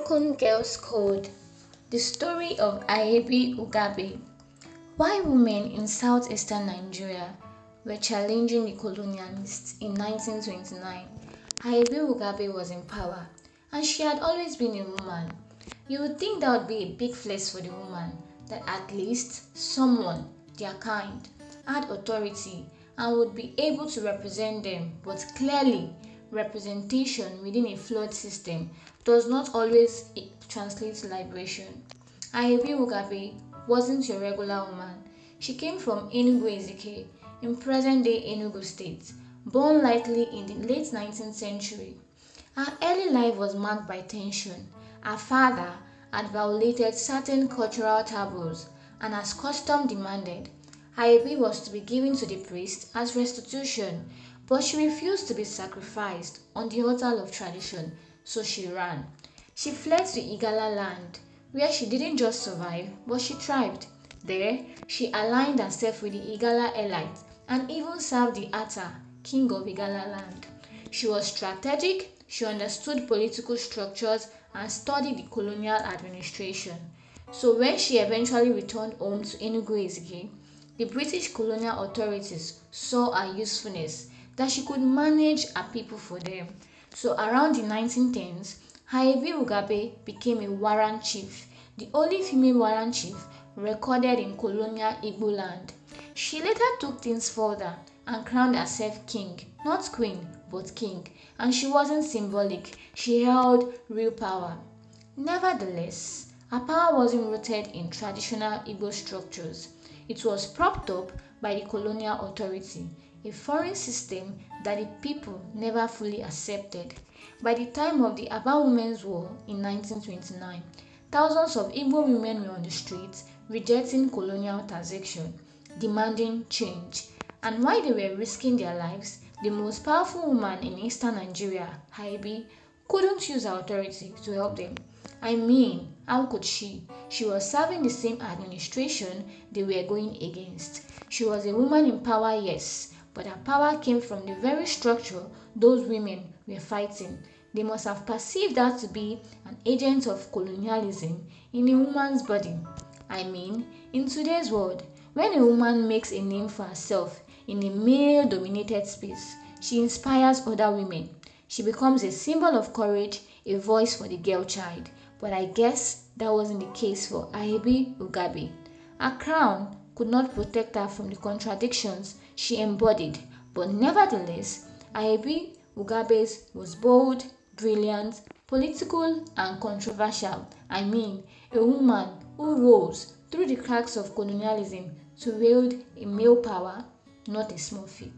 Broken Girls Code. The story of Ahebi Ugabe. Why women in southeastern Nigeria were challenging the colonialists in 1929. Ahebi Ugabe was in power, and she had always been a woman. You would think that would be a big flex for the woman, that at least someone, their kind, had authority and would be able to represent them, but clearly, representation within a flawed system does not always translate to liberation. Ahebi Ugabe wasn't your regular woman. She came from Enugu in present-day Enugu State, born likely in the late 19th century. Her early life was marked by tension. Her father had violated certain cultural taboos, and as custom demanded, Ahebi was to be given to the priest as restitution, but she refused to be sacrificed on the altar of tradition, so she ran. She fled to Igala land, where she didn't just survive, but she thrived. There, she aligned herself with the Igala elites and even served the Ata, king of Igala land. She was strategic, she understood political structures and studied the colonial administration. So when she eventually returned home to Enugu, the British colonial authorities saw her usefulness, that she could manage her people for them. So around the 1910s, Ahebi Ugabe became a warrant chief, the only female warrant chief recorded in colonial Igboland. She later took things further and crowned herself king, not queen, but king, and she wasn't symbolic, she held real power. Nevertheless, her power wasn't rooted in traditional Igbo structures. It was propped up by the colonial authority, a foreign system that the people never fully accepted. By the time of the Aba Women's War in 1929, thousands of Igbo women were on the streets rejecting colonial taxation, demanding change. And while they were risking their lives, the most powerful woman in eastern Nigeria, Ahebi, couldn't use her authority to help them. I mean, how could she? She was serving the same administration they were going against. She was a woman in power, yes, but her power came from the very structure those women were fighting. They must have perceived her to be an agent of colonialism in a woman's body. I mean, in today's world, when a woman makes a name for herself in a male-dominated space, she inspires other women. She becomes a symbol of courage, a voice for the girl child. But I guess that wasn't the case for Ahebi Ugabe. Her crown could not protect her from the contradictions she embodied, but nevertheless, Ahebi Ugabe's was bold, brilliant, political, and controversial. I mean, a woman who rose through the cracks of colonialism to wield a male power, not a small feat.